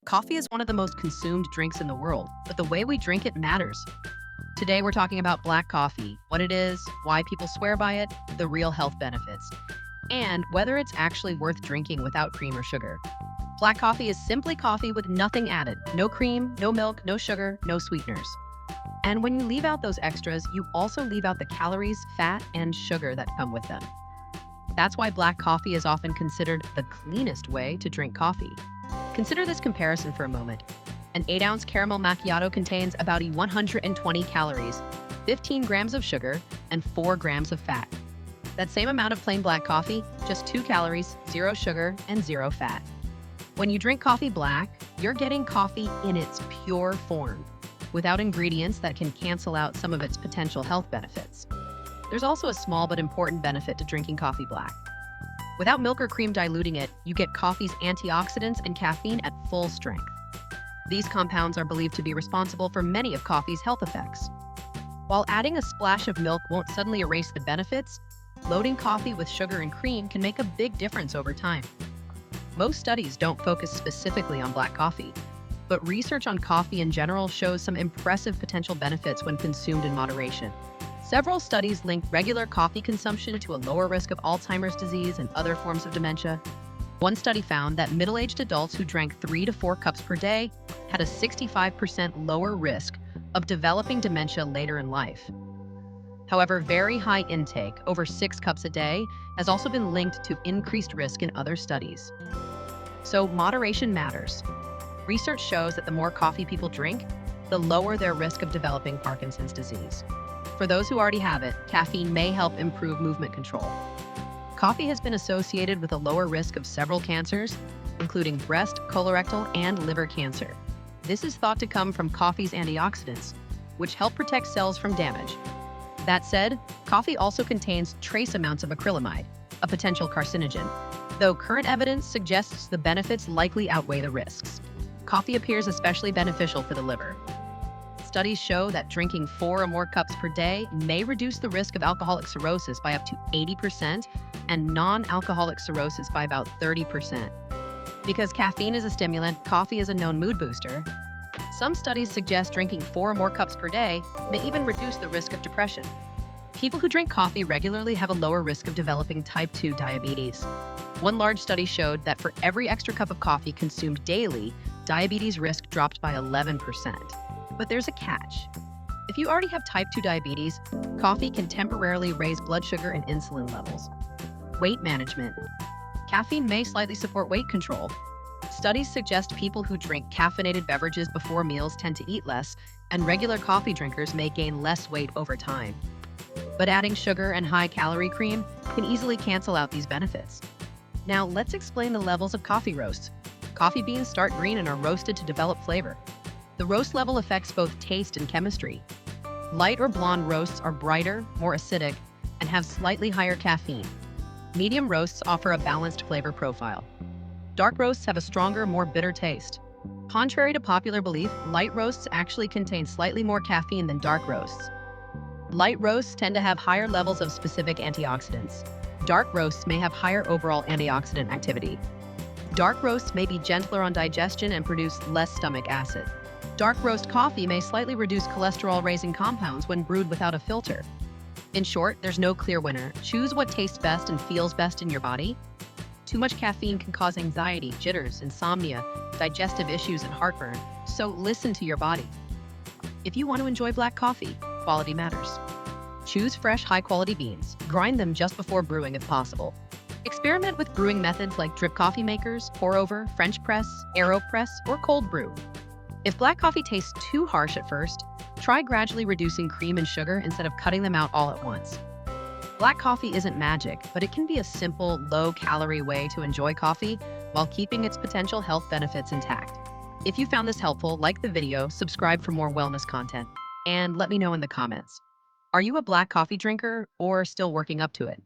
Coffee is one of the most consumed drinks in the world, but the way we drink it matters. Today, we're talking about black coffee, what it is, why people swear by it, the real health benefits, and whether it's actually worth drinking without cream or sugar. Black coffee is simply coffee with nothing added. No cream, no milk, no sugar, no sweeteners. And when you leave out those extras, you also leave out the calories, fat, and sugar that come with them. That's why black coffee is often considered the cleanest way to drink coffee. Consider this comparison for a moment. An 8-ounce caramel macchiato contains about 120 calories, 15 grams of sugar, and 4 grams of fat. That same amount of plain black coffee, just 2 calories, 0 sugar, and 0 fat. When you drink coffee black, you're getting coffee in its pure form, without ingredients that can cancel out some of its potential health benefits. There's also a small but important benefit to drinking coffee black. Without milk or cream diluting it, you get coffee's antioxidants and caffeine at full strength. These compounds are believed to be responsible for many of coffee's health effects. While adding a splash of milk won't suddenly erase the benefits, loading coffee with sugar and cream can make a big difference over time. Most studies don't focus specifically on black coffee, but research on coffee in general shows some impressive potential benefits when consumed in moderation. Several studies link regular coffee consumption to a lower risk of Alzheimer's disease and other forms of dementia. One study found that middle-aged adults who drank 3 to 4 cups per day had a 65% lower risk of developing dementia later in life. However, very high intake, over 6 cups a day, has also been linked to increased risk in other studies. So moderation matters. Research shows that the more coffee people drink, the lower their risk of developing Parkinson's disease. For those who already have it, caffeine may help improve movement control. Coffee has been associated with a lower risk of several cancers, including breast, colorectal, and liver cancer. This is thought to come from coffee's antioxidants, which help protect cells from damage. That said, coffee also contains trace amounts of acrylamide, a potential carcinogen, though current evidence suggests the benefits likely outweigh the risks. Coffee appears especially beneficial for the liver. Studies show that drinking 4 or more cups per day may reduce the risk of alcoholic cirrhosis by up to 80% and non-alcoholic cirrhosis by about 30%. Because caffeine is a stimulant, coffee is a known mood booster. Some studies suggest drinking 4 or more cups per day may even reduce the risk of depression. People who drink coffee regularly have a lower risk of developing type 2 diabetes. One large study showed that for every extra cup of coffee consumed daily, diabetes risk dropped by 11%. But there's a catch. If you already have type 2 diabetes, coffee can temporarily raise blood sugar and insulin levels. Weight management. Caffeine may slightly support weight control. Studies suggest people who drink caffeinated beverages before meals tend to eat less, and regular coffee drinkers may gain less weight over time. But adding sugar and high-calorie cream can easily cancel out these benefits. Now, let's explain the levels of coffee roast. Coffee beans start green and are roasted to develop flavor. The roast level affects both taste and chemistry. Light or blonde roasts are brighter, more acidic, and have slightly higher caffeine. Medium roasts offer a balanced flavor profile. Dark roasts have a stronger, more bitter taste. Contrary to popular belief, light roasts actually contain slightly more caffeine than dark roasts. Light roasts tend to have higher levels of specific antioxidants. Dark roasts may have higher overall antioxidant activity. Dark roasts may be gentler on digestion and produce less stomach acid. Dark roast coffee may slightly reduce cholesterol-raising compounds when brewed without a filter. In short, there's no clear winner. Choose what tastes best and feels best in your body. Too much caffeine can cause anxiety, jitters, insomnia, digestive issues, and heartburn, so listen to your body. If you want to enjoy black coffee, quality matters. Choose fresh, high-quality beans. Grind them just before brewing if possible. Experiment with brewing methods like drip coffee makers, pour-over, French press, AeroPress, or cold brew. If black coffee tastes too harsh at first, try gradually reducing cream and sugar instead of cutting them out all at once. Black coffee isn't magic, but it can be a simple, low-calorie way to enjoy coffee while keeping its potential health benefits intact. If you found this helpful, like the video, subscribe for more wellness content, and let me know in the comments. Are you a black coffee drinker or still working up to it?